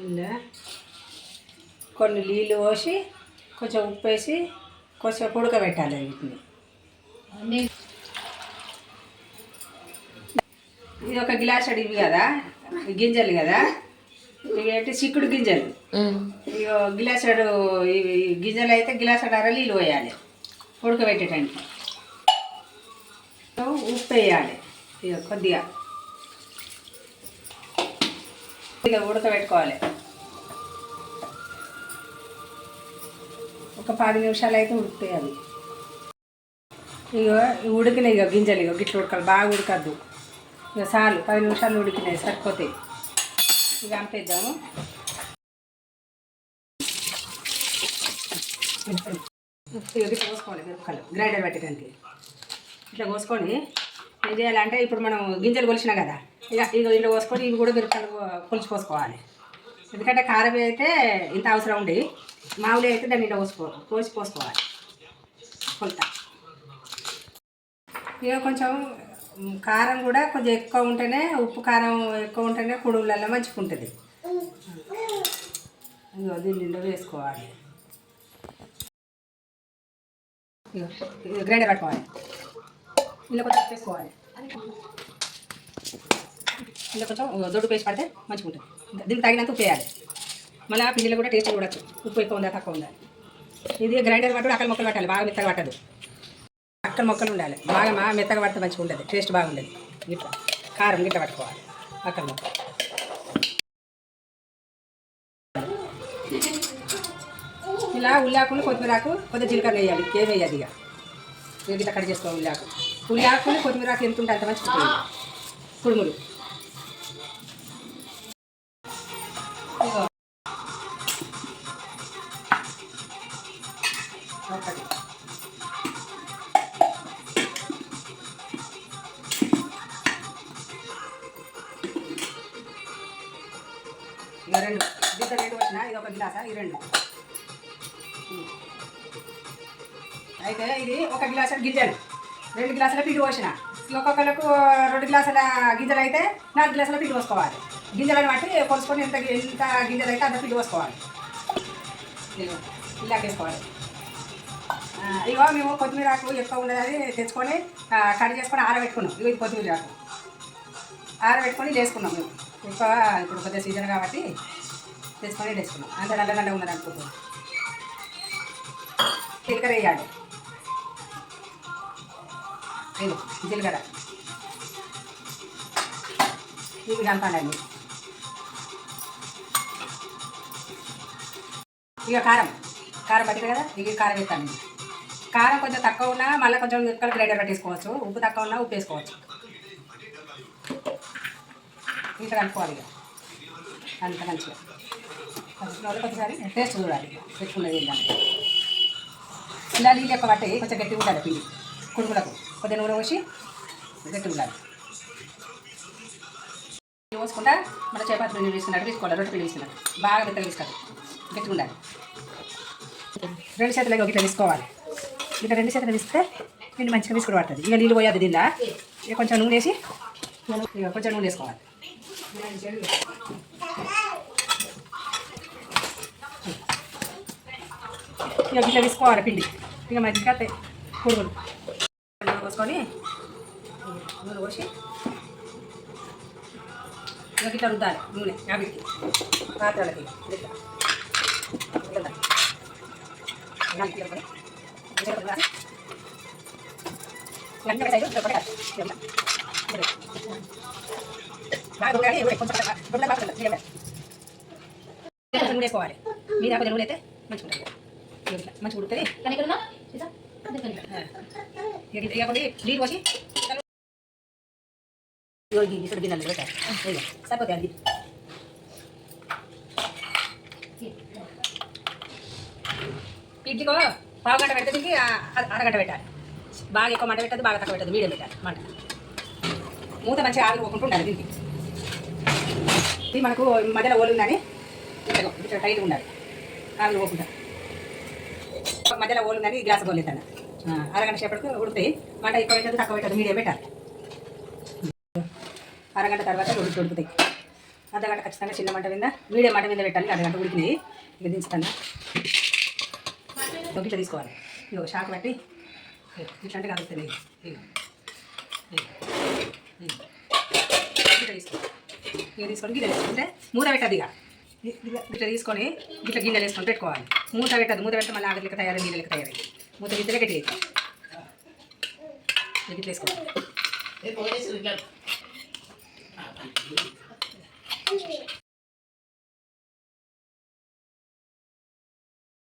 ఇలా కొన్ని నీళ్ళు పోసి కొంచెం ఉప్పు వేసి కొంచెం ఉడకబెట్టాలి వీటిని. ఇది ఒక గ్లాస్ ఇవి కదా గింజలు కదా, ఇవి అంటే చిక్కుడు గింజలు. ఇక గిలాసడు ఇవి గింజలు అయితే గిలాసడు అర నీళ్ళు పోయాలి ఉడకబెట్టడానికి. ఉప్పు వేయాలి ఇక కొద్దిగా, ఇక ఉడకబెట్టుకోవాలి. ఒక 10 నిమిషాలు అయితే ఉడుకుతాయి అవి. ఇక ఉడికినాయి ఇక గింజలు, ఇక గిట్లు ఉడకాలి, బాగా ఉడకద్దు. ఇక చాలు 10 నిమిషాలు ఉడికినాయి సరిపోతాయి. ఇక అంపేద్దాము. ఇట్లా కోసుకోవాలి మిరపకాయలు గ్రైండర్ పెట్టడానికి. ఇట్లా కోసుకొని ఏం చేయాలంటే ఇప్పుడు మనం గింజలు కొలిసినాం కదా, ఇక ఇట్లా కోసుకొని ఇవి కూడా మిరపకాయలు కొలిచి పోసుకోవాలి. ఎందుకంటే కారం అయితే ఇంత అవసరం ఉండి, మామూలు అయితే దాన్ని ఇట్లా కోసి పోసుకోవాలి కొలత. ఇక కొంచెం కారం కూడా కొంచెం ఎక్కువ ఉంటేనే, ఉప్పు కారం ఎక్కువ ఉంటేనే కుడువులలో మంచిగా ఉంటుంది. ఇక దీన్ని నిండా వేసుకోవాలి. గ్రైండర్ పట్టుకోవాలి. ఇలా కొంచెం వేసుకోవాలి. ఇలా కొంచెం దొడ్డు పేస్ట్ పడితే మంచిగా ఉంటుంది. దీనికి తగినంత ఉప్పు వేయాలి. మళ్ళీ ఆ పిండిలో కూడా టేస్ట్ చూడొచ్చు ఉప్పు ఎక్కువ ఉందా తక్కువ ఉందా. ఇది గ్రైండర్ పట్టు అక్కల మొక్కలు పట్టాలి, బాగా మెత్తగా పట్టదు. అక్కల మొక్కలు ఉండాలి, బాగా మెత్తగా పడితే మంచిగా ఉండదు, టేస్ట్ బాగుండదు. గిట్ల కారం గిట్ల పట్టుకోవాలి అక్కల మొక్క. ఇలా ఉల్లాకులు కొత్తిమీరాకు కొద్దిగా జీలకర్ర వేయాలి, ఏం వేయాలి. ఇక గిట్ల కట్ చేసుకోవాలి. ఉల్లాకులు కొత్తిమీరాకు ఎంత ఉంటే అంత మంచిగా కుడుములు. ఒకటి ఇక 2 దీంతో 2 వచ్చిన ఇది ఒక గ్లాసా, ఈ 2 అయితే ఇది ఒక గ్లాసు గింజలు 2 గ్లాసుల పిండి పోసిన. ఒక్కొక్కరికి 2 గ్లాసుల గింజలు అయితే 4 గ్లాసుల పిండి పోసుకోవాలి. గింజలను బట్టి కొలుసుకొని ఎంత గింజలు అయితే అంత పిండి పోసుకోవాలి. ఇలా వేసుకోవాలి. ఇగో మేము కొత్తిమీరాకు ఎక్కువ ఉండదని తెచ్చుకొని కట్ చేసుకొని ఆరబెట్టుకున్నాం. ఇగో ఇది కొత్తిమీరాకు ఆరబెట్టుకొని వేసుకున్నాం మేము. ఎక్కువ ఇప్పుడు కొద్దిగా సీజన్ కాబట్టి తెచ్చుకొని వేసుకున్నాం. అంత నల్ల నల్ల ఉన్నది అనుకుంటున్నాం. జీలకర్ర వేయాలి. జీలకర్ర ఇవి కలపాలండి. ఇక కారం పట్టింది కదా, ఇక కారం వేస్తాను. కారం కొంచెం తక్కువ ఉన్నా మళ్ళీ కొంచెం మిరపకాయలు గ్రైండర్ పట్టేసుకోవచ్చు. ఉప్పు తక్కువ ఉన్నా ఉప్పు వేసుకోవచ్చు. ఇంకా కలుపుకోవాలి. ఇక అంత మంచిగా కొద్దిసారి టేస్ట్ చూడాలి పెట్టుకున్నది. ఇలా నీళ్ళు ఎక్కువ పట్టి కొంచెం గట్టిగా ఉండాలి పిండి. కుడుములకు కొద్దిగా నూనె పోసి గట్టిగా ఉండాలి. పోసుకుంటా మన చపాతి పిండి వేసుకున్నట్టు తీసుకోవాలి, రొట్టె పిండి వేసుకున్నట్టు బాగా మెత్తగా తీసుకోవాలి, గట్టిగా ఉండాలి. 2 చేతులకి ఇట్లా తీసుకోవాలి. ఇట్లా 2 చేతులు తీస్తే పిండి మంచిగా తీసుకుని పడుతుంది. ఇక నీళ్ళు పోయాది దీనిలో. ఇక కొంచెం నూనె వేసి ఇక కొంచెం నూనె వేసుకోవాలి. ఇక ఇట్లా తీసుకోవాలి పిండి. ఇక మంచిగా కుడుములు పోసుకొని నూనె పోసి ఇక ఇట్లా రుద్దాలి. నూనె యాభైకి పాత్రలకి నూనె వేసుకోవాలి. మీద కొంచెం నూనె అయితే మంచిగా ఉంటుంది, మంచిగా ఉడుతుంది. ఇక కొన్ని నీళ్ళు పోసి గిన్నెలు పెట్టాలి. సరిపోతాయి. అది ఇడ్లీకో పావు గంట పెడితే దీనికి అరగంట పెట్టాలి. బాగా ఎక్కువ మంట పెట్టదు, బాగా తక్కువ పెట్టదు, మీడియం పెట్టాలి మంట. మూత మంచిగా ఆవిరి పోకుండా ఉండాలి దీనికి. ఇది మనకు మధ్యలో ఓలు ఉందని ఇట్లా టైట్గా ఉండాలి, ఆవిరి పోకుండా. మధ్యలో ఓలు ఉందని గ్లాస్ గోలేతాను. అరగంట సేపటికి ఉడుతాయి. మంట ఎక్కువ పెట్టదు, తక్కువ పెట్టదు, మీడియం పెట్టాలి. అరగంట తర్వాత ఉడుకుతాయి. అర్ధగంట ఖచ్చితంగా చిన్న మంట మీద మీడియం మంట మీద పెట్టాలి. అరగంట ఉడికినాయి. ఇక దించుతాను. ఇట్లా తీసుకోవాలి. ఇక షాక్ పెట్టి ఇట్లా అంటే కలుగుతుంది. ఇట్లా తీసుకోవాలి. ఇక తీసుకొని గిన్నె వేసుకుంటే మూత పెట్టద్దు. ఇట్లా తీసుకొని ఇట్లా గిన్నెలు వేసుకొని పెట్టుకోవాలి. మూత పెట్టద్దు. మూత పెడితే మళ్ళీ ఆగలికి తయారై నీళ్ళకి తయారై మూత తీస్తే గట్టి అవుతుంది. ఇట్లా వేసుకోవాలి.